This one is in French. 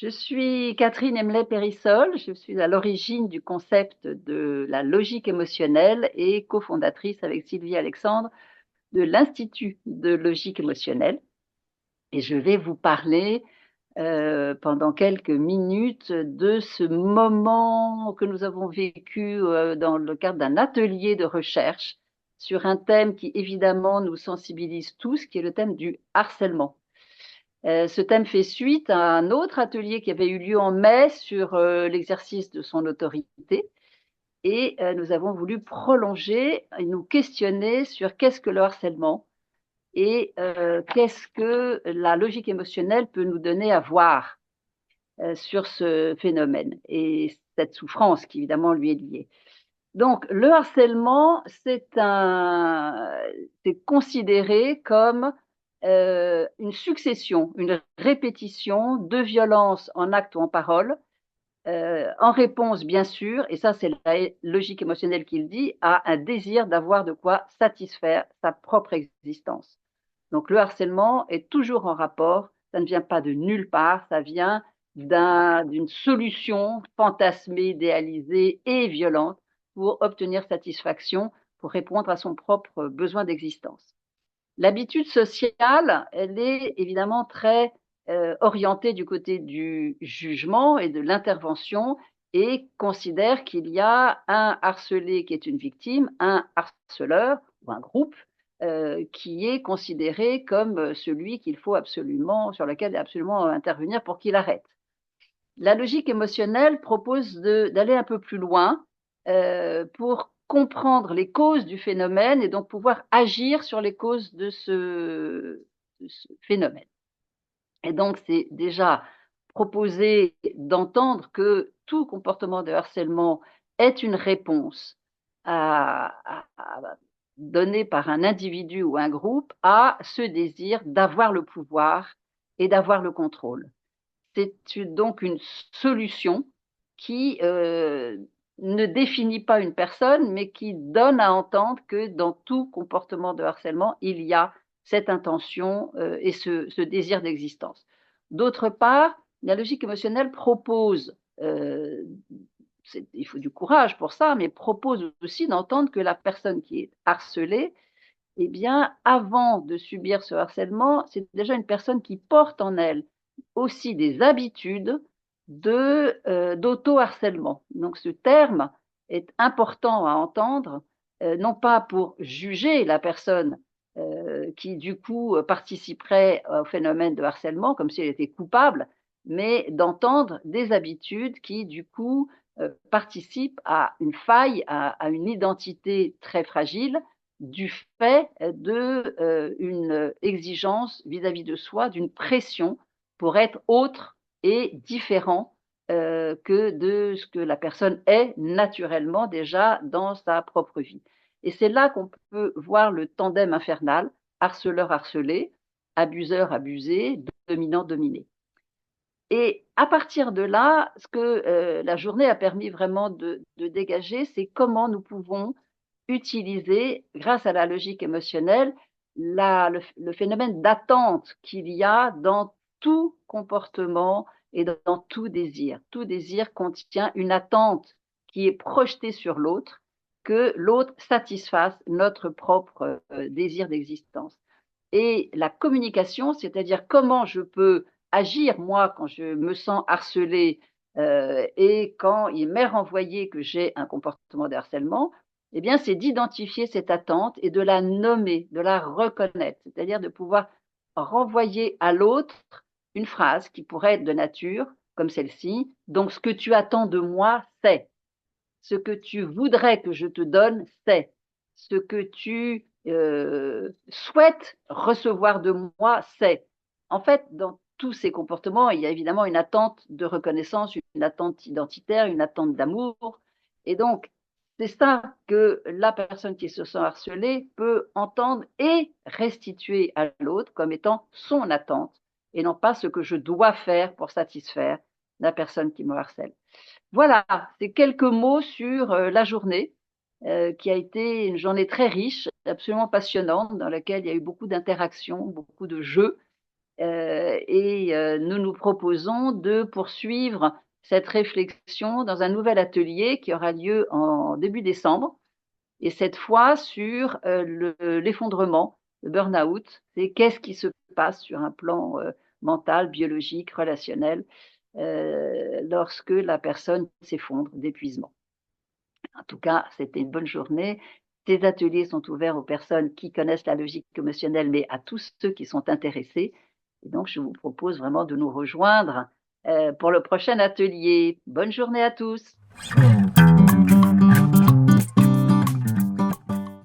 Je suis Catherine Emlet-Périssol, je suis à l'origine du concept de la logique émotionnelle et cofondatrice avec Sylvie Alexandre de l'Institut de logique émotionnelle. Et je vais vous parler pendant quelques minutes de ce moment que nous avons vécu dans le cadre d'un atelier de recherche sur un thème qui évidemment nous sensibilise tous, qui est le thème du harcèlement. Ce thème fait suite à un autre atelier qui avait eu lieu en mai sur l'exercice de son autorité. Et nous avons voulu prolonger et nous questionner sur qu'est-ce que le harcèlement et qu'est-ce que la logique émotionnelle peut nous donner à voir sur ce phénomène et cette souffrance qui évidemment lui est liée. Donc, le harcèlement, c'est considéré comme une succession, une répétition de violences en actes ou en paroles, en réponse, bien sûr, et ça c'est la logique émotionnelle qui le dit, à un désir d'avoir de quoi satisfaire sa propre existence. Donc, le harcèlement est toujours en rapport, ça ne vient pas de nulle part, ça vient d'une solution fantasmée, idéalisée et violente pour obtenir satisfaction, pour répondre à son propre besoin d'existence. L'habitude sociale, elle est évidemment très orientée du côté du jugement et de l'intervention et considère qu'il y a un harcelé qui est une victime, un harceleur ou un groupe qui est considéré comme celui qu'il faut absolument, sur lequel il faut absolument intervenir pour qu'il arrête. La logique émotionnelle propose d'aller un peu plus loin pour comprendre les causes du phénomène et donc pouvoir agir sur les causes de ce phénomène. Et donc, c'est déjà proposer d'entendre que tout comportement de harcèlement est une réponse donnée par un individu ou un groupe à ce désir d'avoir le pouvoir et d'avoir le contrôle. C'est donc une solution qui ne définit pas une personne, mais qui donne à entendre que dans tout comportement de harcèlement, il y a cette intention et ce désir d'existence. D'autre part, la logique émotionnelle propose, il faut du courage pour ça, mais propose aussi d'entendre que la personne qui est harcelée, eh bien, avant de subir ce harcèlement, c'est déjà une personne qui porte en elle aussi des habitudes d'auto-harcèlement. Donc ce terme est important à entendre, non pas pour juger la personne qui du coup participerait au phénomène de harcèlement comme si elle était coupable, mais d'entendre des habitudes qui du coup participent à une faille, à une identité très fragile du fait d'une exigence vis-à-vis de soi, d'une pression pour être autre et différent que de ce que la personne est naturellement déjà dans sa propre vie. Et c'est là qu'on peut voir le tandem infernal, harceleur-harcelé, abuseur-abusé, dominant-dominé. Et à partir de là, ce que la journée a permis vraiment de dégager, c'est comment nous pouvons utiliser, grâce à la logique émotionnelle, le phénomène d'attente qu'il y a dans tout comportement et dans tout désir. Tout désir contient une attente qui est projetée sur l'autre, que l'autre satisfasse notre propre désir d'existence. Et la communication, c'est-à-dire comment je peux agir, moi, quand je me sens harcelée et quand il m'est renvoyé que j'ai un comportement de harcèlement, eh bien, c'est d'identifier cette attente et de la nommer, de la reconnaître, c'est-à-dire de pouvoir renvoyer à l'autre une phrase qui pourrait être de nature comme celle-ci. Donc, ce que tu attends de moi, c'est. Ce que tu voudrais que je te donne, c'est. Ce que tu souhaites recevoir de moi, c'est. En fait, dans tous ces comportements, il y a évidemment une attente de reconnaissance, une attente identitaire, une attente d'amour. Et donc, c'est ça que la personne qui se sent harcelée peut entendre et restituer à l'autre comme étant son attente et non pas ce que je dois faire pour satisfaire la personne qui me harcèle. Voilà, c'est quelques mots sur la journée qui a été une journée très riche, absolument passionnante, dans laquelle il y a eu beaucoup d'interactions, beaucoup de jeux Nous nous proposons de poursuivre cette réflexion dans un nouvel atelier qui aura lieu en début décembre, et cette fois sur l'effondrement, le burn-out. C'est qu'est-ce qui se passe sur un plan mental, biologique, relationnel, lorsque la personne s'effondre d'épuisement. En tout cas, c'était une bonne journée. Ces ateliers sont ouverts aux personnes qui connaissent la logique émotionnelle, mais à tous ceux qui sont intéressés. Et donc, je vous propose vraiment de nous rejoindre pour le prochain atelier. Bonne journée à tous.